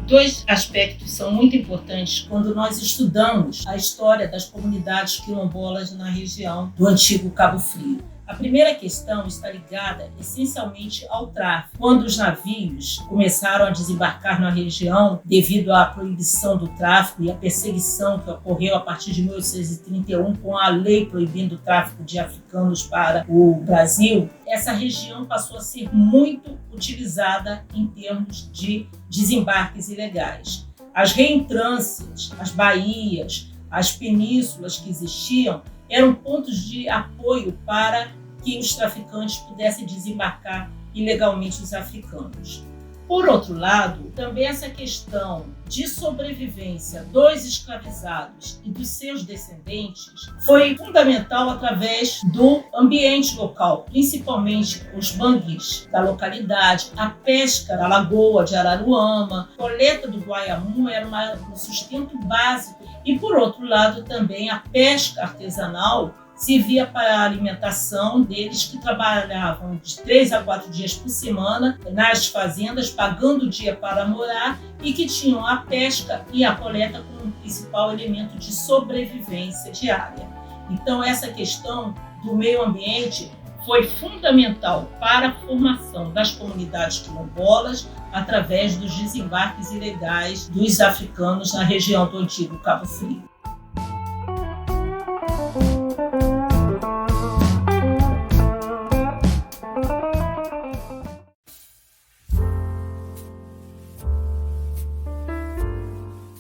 Dois aspectos são muito importantes quando nós estudamos a história das comunidades quilombolas na região do antigo Cabo Frio. A primeira questão está ligada essencialmente ao tráfico. Quando os navios começaram a desembarcar na região devido à proibição do tráfico e à perseguição que ocorreu a partir de 1831 com a lei proibindo o tráfico de africanos para o Brasil, essa região passou a ser muito utilizada em termos de desembarques ilegais. As reentrâncias, as baías, as penínsulas que existiam eram pontos de apoio para que os traficantes pudessem desembarcar ilegalmente os africanos. Por outro lado, também essa questão de sobrevivência dos escravizados e dos seus descendentes foi fundamental através do ambiente local, principalmente os banguis da localidade, a pesca da lagoa de Araruama, a coleta do guaiamu era um sustento básico e, por outro lado, também a pesca artesanal servia para a alimentação deles que trabalhavam de 3 a 4 dias por semana nas fazendas, pagando o dia para morar e que tinham a pesca e a coleta como principal elemento de sobrevivência diária. Então, essa questão do meio ambiente foi fundamental para a formação das comunidades quilombolas através dos desembarques ilegais dos africanos na região do antigo Cabo Frio.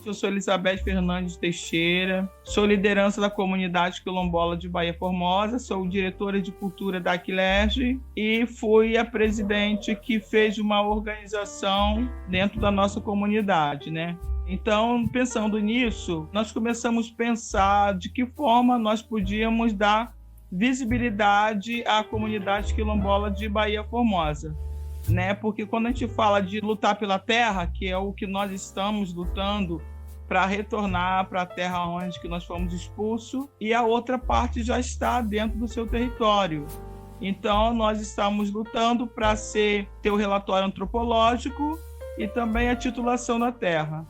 Eu sou Elizabeth Fernandes Teixeira, sou liderança da comunidade quilombola de Baía Formosa, sou diretora de cultura da Aquilerge e fui a presidente que fez uma organização dentro da nossa comunidade, né? Então, pensando nisso, nós começamos a pensar de que forma nós podíamos dar visibilidade à comunidade quilombola de Baía Formosa, né? Porque quando a gente fala de lutar pela terra, que é o que nós estamos lutando para retornar para a terra onde que nós fomos expulsos, e a outra parte já está dentro do seu território. Então, nós estamos lutando para ter o relatório antropológico e também a titulação da terra.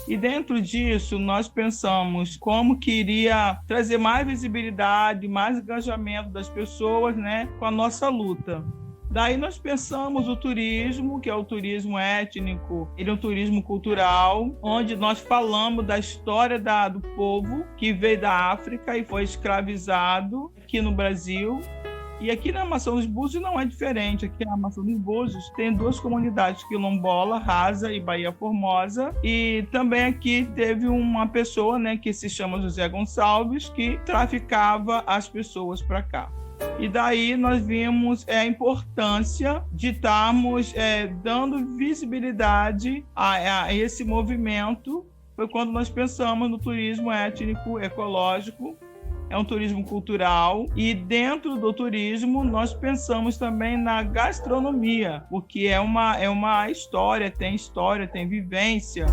E dentro disso, nós pensamos como que iria trazer mais visibilidade, mais engajamento das pessoas, né, com a nossa luta. Daí nós pensamos o turismo, que é o turismo étnico, ele é um turismo cultural, onde nós falamos da história do povo que veio da África e foi escravizado aqui no Brasil. E aqui na Maçã dos Búzios não é diferente. Aqui na Maçã dos Búzios tem 2 comunidades, quilombola, Rasa e Baía Formosa. E também aqui teve uma pessoa, né, que se chama José Gonçalves, que traficava as pessoas para cá. E daí nós vimos a importância de estarmos dando visibilidade a esse movimento. Foi quando nós pensamos no turismo étnico ecológico. É um turismo cultural e dentro do turismo nós pensamos também na gastronomia, porque é uma história, tem vivência.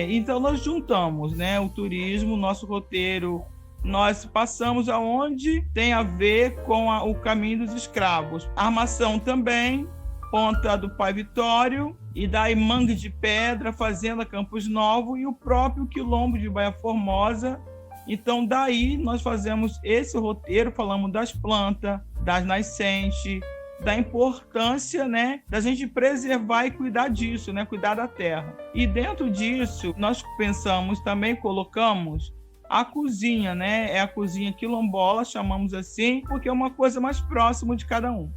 Então nós juntamos, né, o turismo, nosso roteiro, nós passamos aonde tem a ver com o caminho dos escravos. Armação também, Ponta do Pai Vitório, e daí Mangue de Pedra, Fazenda Campos Novos e o próprio Quilombo de Baía Formosa. Então, daí nós fazemos esse roteiro, falamos das plantas, das nascentes, da importância, né, da gente preservar e cuidar disso, né, cuidar da terra. E dentro disso, nós pensamos também, colocamos a cozinha, né, é a cozinha quilombola, chamamos assim, porque é uma coisa mais próxima de cada um.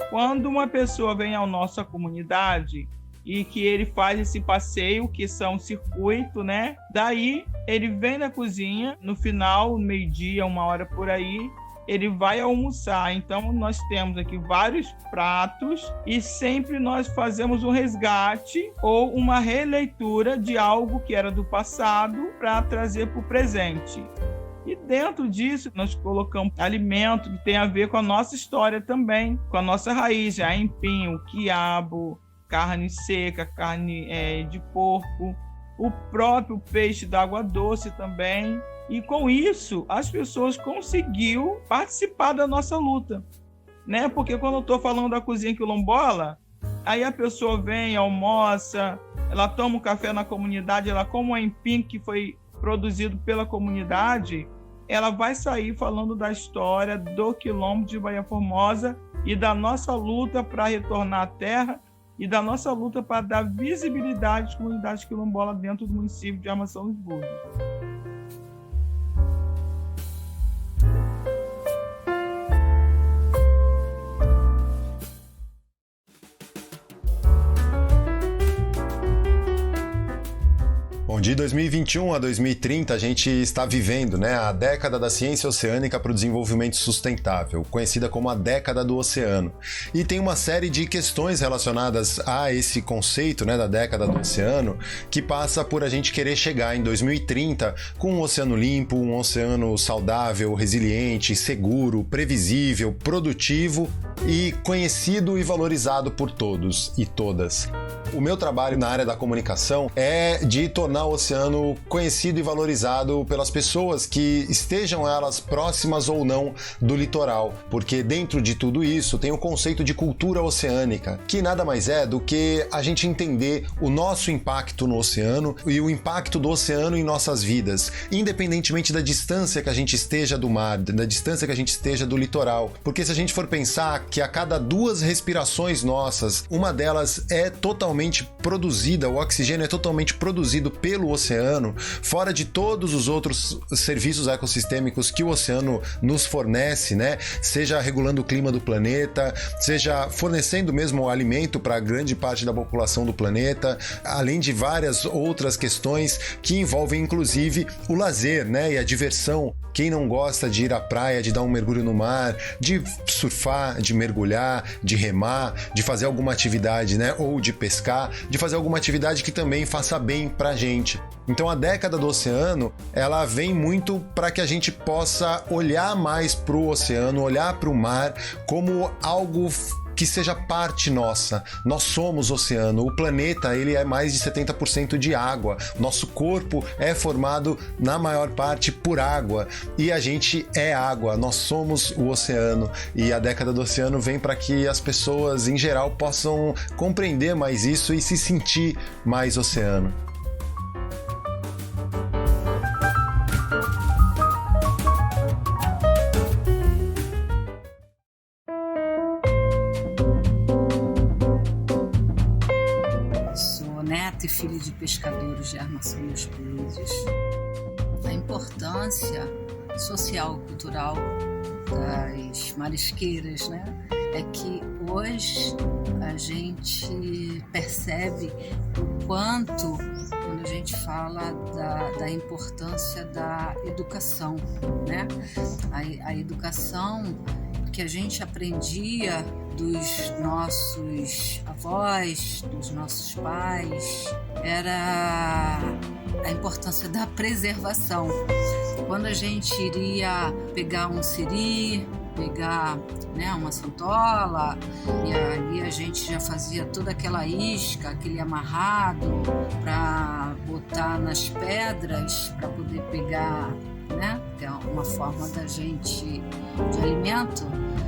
Quando uma pessoa vem à nossa comunidade e que ele faz esse passeio, que são um circuito, né? Daí ele vem na cozinha, no final, meio-dia, 1h por aí, ele vai almoçar. Então nós temos aqui vários pratos e sempre nós fazemos um resgate ou uma releitura de algo que era do passado para trazer para o presente. E dentro disso, nós colocamos alimento que tem a ver com a nossa história também, com a nossa raiz, a empim, o quiabo, carne seca, carne de porco, o próprio peixe d'água doce também. E com isso, as pessoas conseguiram participar da nossa luta, né? Porque quando eu estou falando da cozinha quilombola, aí a pessoa vem, almoça, ela toma um café na comunidade, ela come um empim que foi produzido pela comunidade, ela vai sair falando da história do Quilombo de Baía Formosa e da nossa luta para retornar à terra e da nossa luta para dar visibilidade às comunidades quilombolas dentro do município de Armação dos Búzios. Bom, de 2021 a 2030 a gente está vivendo, né, a década da ciência oceânica para o desenvolvimento sustentável, conhecida como a década do oceano. E tem uma série de questões relacionadas a esse conceito, né, da década do oceano, que passa por a gente querer chegar em 2030 com um oceano limpo, um oceano saudável, resiliente, seguro, previsível, produtivo e conhecido e valorizado por todos e todas. O meu trabalho na área da comunicação é de tornar o oceano conhecido e valorizado pelas pessoas que estejam elas próximas ou não do litoral, porque dentro de tudo isso tem o conceito de cultura oceânica, que nada mais é do que a gente entender o nosso impacto no oceano e o impacto do oceano em nossas vidas, independentemente da distância que a gente esteja do mar, da distância que a gente esteja do litoral, porque se a gente for pensar, que a cada 2 respirações nossas, uma delas é totalmente produzida, o oxigênio é totalmente produzido pelo oceano, fora de todos os outros serviços ecossistêmicos que o oceano nos fornece, né? Seja regulando o clima do planeta, seja fornecendo mesmo alimento para grande parte da população do planeta, além de várias outras questões que envolvem inclusive o lazer, né? E a diversão. Quem não gosta de ir à praia, de dar um mergulho no mar, de surfar, de mergulhar, de remar, de fazer alguma atividade, né? Ou de pescar, de fazer alguma atividade que também faça bem pra gente. Então a década do oceano, ela vem muito para que a gente possa olhar mais pro oceano, olhar pro mar como algo que seja parte nossa. Nós somos oceano. O planeta, ele é mais de 70% de água. Nosso corpo é formado, na maior parte, por água. E a gente é água. Nós somos o oceano. E a década do oceano vem para que as pessoas, em geral, possam compreender mais isso e se sentir mais oceano. E filho de pescadores de Armação dos Búzios. A importância social e cultural das marisqueiras, né? É que hoje a gente percebe o quanto, quando a gente fala da importância da educação, né? A educação que a gente aprendia dos nossos avós, dos nossos pais, era a importância da preservação. Quando a gente iria pegar um siri, pegar, né, uma santola, e aí a gente já fazia toda aquela isca, aquele amarrado para botar nas pedras para poder pegar, né, que é uma forma da gente de alimento.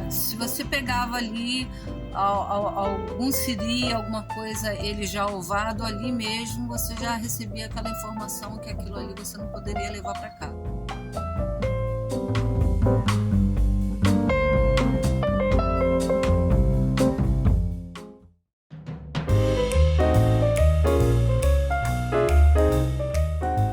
Se você pegava ali algum siri, alguma coisa, ele já ovado ali mesmo, você já recebia aquela informação que aquilo ali você não poderia levar para cá.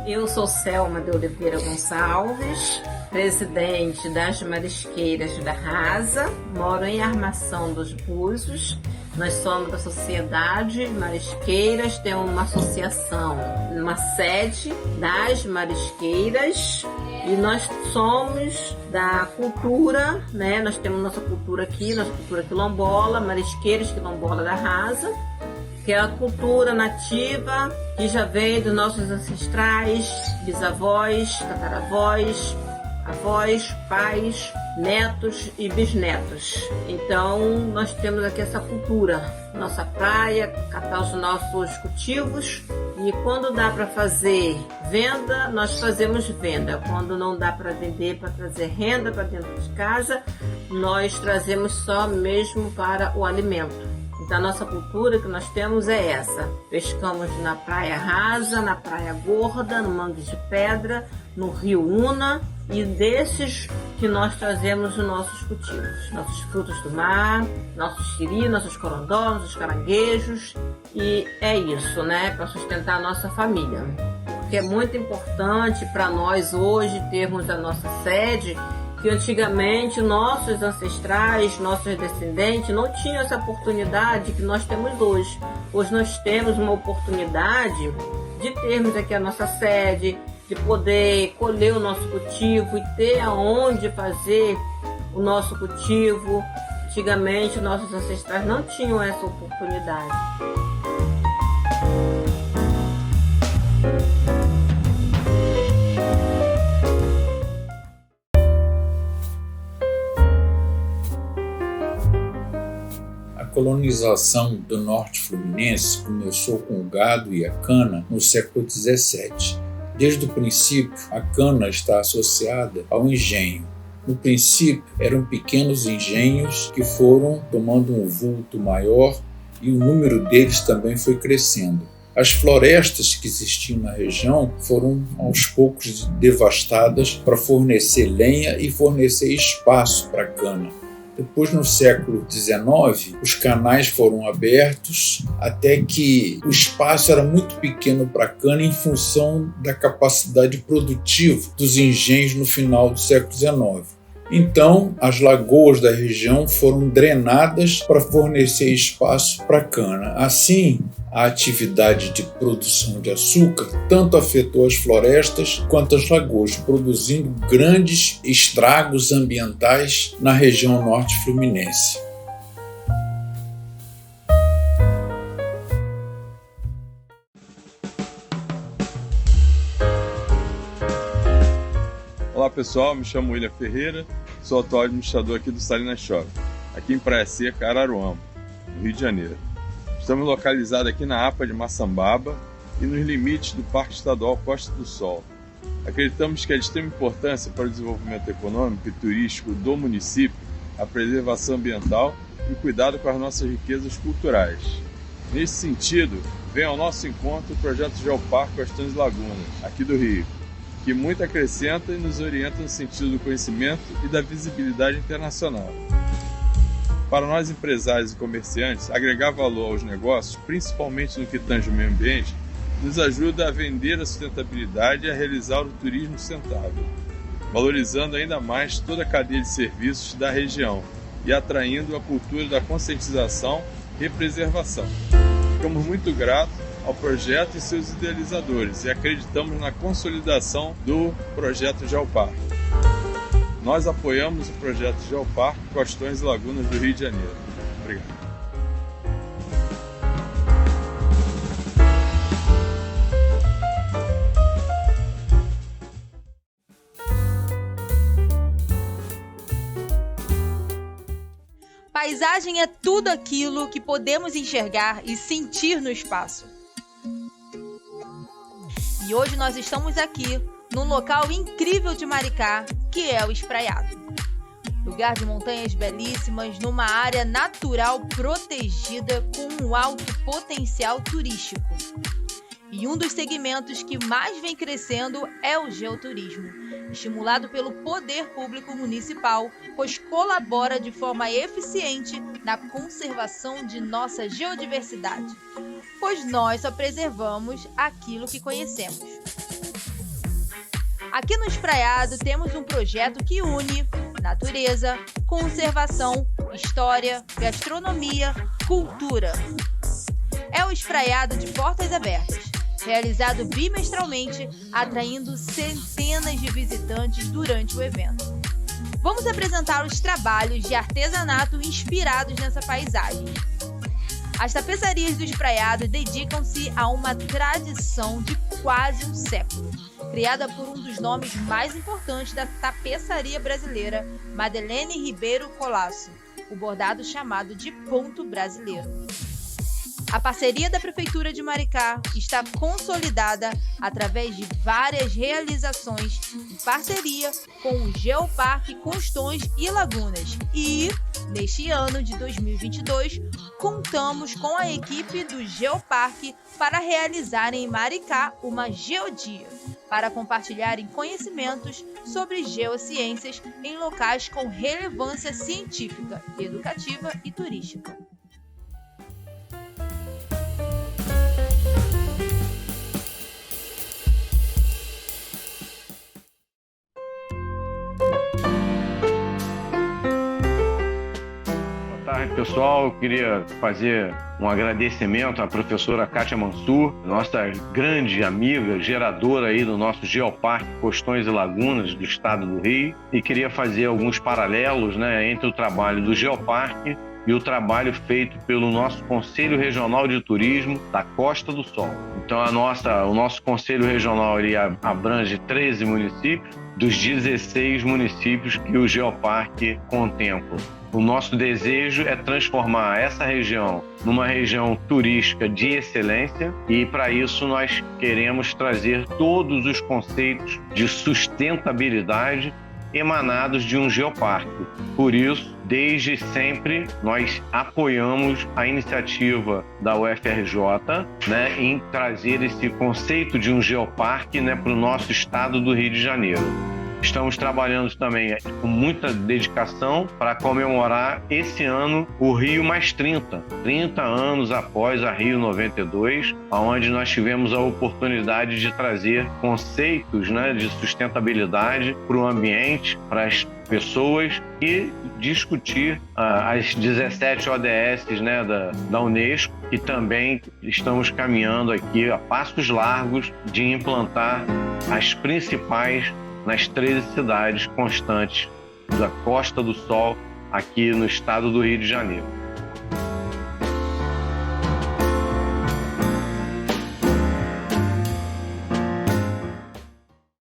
Eu sou Selma de Oliveira Gonçalves, presidente das Marisqueiras da Rasa, moro em Armação dos Búzios. Nós somos da Sociedade Marisqueiras, temos uma associação, uma sede das marisqueiras, e nós somos da cultura, né? Nós temos nossa cultura aqui, nossa cultura quilombola, Marisqueiras Quilombola da Rasa, que é a cultura nativa que já vem dos nossos ancestrais, bisavós, tataravós, avós, pais, netos e bisnetos. Então nós temos aqui essa cultura, nossa praia, catar os nossos cultivos, e quando dá para fazer venda, nós fazemos venda. Quando não dá para vender, para trazer renda para dentro de casa, nós trazemos só mesmo para o alimento. Então a nossa cultura que nós temos é essa. Pescamos na Praia Rasa, na Praia Gorda, no Mangue de Pedra, no Rio Una, e desses que nós trazemos os nossos cultivos, nossos frutos do mar, nossos siri, nossos corondós, nossos caranguejos, e é isso, né, para sustentar a nossa família. Porque é muito importante para nós hoje termos a nossa sede, que antigamente nossos ancestrais, nossos descendentes não tinham essa oportunidade que nós temos hoje. Hoje nós temos uma oportunidade de termos aqui a nossa sede, de poder colher o nosso cultivo e ter aonde fazer o nosso cultivo. Antigamente nossos ancestrais não tinham essa oportunidade. A colonização do norte fluminense começou com o gado e a cana no século XVII. Desde o princípio, a cana está associada ao engenho. No princípio, eram pequenos engenhos que foram tomando um vulto maior e o número deles também foi crescendo. As florestas que existiam na região foram aos poucos devastadas para fornecer lenha e fornecer espaço para a cana. Depois, no século XIX, os canais foram abertos até que o espaço era muito pequeno para a cana em função da capacidade produtiva dos engenhos no final do século XIX. Então, as lagoas da região foram drenadas para fornecer espaço para a cana. Assim, a atividade de produção de açúcar tanto afetou as florestas quanto as lagoas, produzindo grandes estragos ambientais na região norte fluminense. Olá pessoal, me chamo William Ferreira, sou atual administrador aqui do Salinas Shopping, aqui em Praia Seca, Araruama, no Rio de Janeiro. Estamos localizados aqui na APA de Maçambaba e nos limites do Parque Estadual Costa do Sol. Acreditamos que é de extrema importância para o desenvolvimento econômico e turístico do município a preservação ambiental e o cuidado com as nossas riquezas culturais. Nesse sentido, vem ao nosso encontro o projeto Geoparque Costões e Lagunas, aqui do Rio, que muito acrescenta e nos orienta no sentido do conhecimento e da visibilidade internacional. Para nós empresários e comerciantes, agregar valor aos negócios, principalmente no que tange o meio ambiente, nos ajuda a vender a sustentabilidade e a realizar o turismo sustentável, valorizando ainda mais toda a cadeia de serviços da região e atraindo a cultura da conscientização e preservação. Ficamos muito gratos ao projeto e seus idealizadores e acreditamos na consolidação do projeto Geoparque. Nós apoiamos o projeto Geoparque Costões e Lagunas do Rio de Janeiro. Obrigado. Paisagem é tudo aquilo que podemos enxergar e sentir no espaço. E hoje nós estamos aqui num local incrível de Maricá, que é o Espraiado. Lugar de montanhas belíssimas, numa área natural protegida com um alto potencial turístico. E um dos segmentos que mais vem crescendo é o geoturismo, estimulado pelo poder público municipal, pois colabora de forma eficiente na conservação de nossa geodiversidade, pois nós só preservamos aquilo que conhecemos. Aqui no Espraiado temos um projeto que une natureza, conservação, história, gastronomia, cultura. É o Espraiado de Portas Abertas, realizado bimestralmente, atraindo centenas de visitantes durante o evento. Vamos apresentar os trabalhos de artesanato inspirados nessa paisagem. As tapeçarias do Espraiado dedicam-se a uma tradição de quase um século, criada por um dos nomes mais importantes da tapeçaria brasileira, Madeleine Ribeiro Colasso, o bordado chamado de ponto brasileiro. A parceria da Prefeitura de Maricá está consolidada através de várias realizações em parceria com o Geoparque Costões e Lagunas e, neste ano de 2022, contamos com a equipe do Geoparque para realizar em Maricá uma Geodia, para compartilharem conhecimentos sobre geociências em locais com relevância científica, educativa e turística. Pessoal, eu queria fazer um agradecimento à professora Kátia Mansur, nossa grande amiga, geradora aí do nosso Geoparque Costões e Lagunas do estado do Rio, e queria fazer alguns paralelos, entre o trabalho do Geoparque e o trabalho feito pelo nosso Conselho Regional de Turismo da Costa do Sol. Então o nosso Conselho Regional ele abrange 13 municípios, dos 16 municípios que o Geoparque contempla. O nosso desejo é transformar essa região numa região turística de excelência e, para isso, nós queremos trazer todos os conceitos de sustentabilidade emanados de um geoparque. Por isso, desde sempre, nós apoiamos a iniciativa da UFRJ em trazer esse conceito de um geoparque para o nosso estado do Rio de Janeiro. Estamos trabalhando também com muita dedicação para comemorar esse ano o Rio mais 30 anos após a Rio 92, onde nós tivemos a oportunidade de trazer conceitos, né, de sustentabilidade para o ambiente, para as pessoas e discutir as 17 ODS, né, da Unesco, e também estamos caminhando aqui a passos largos de implantar as principais nas 13 cidades constantes da Costa do Sol aqui no estado do Rio de Janeiro.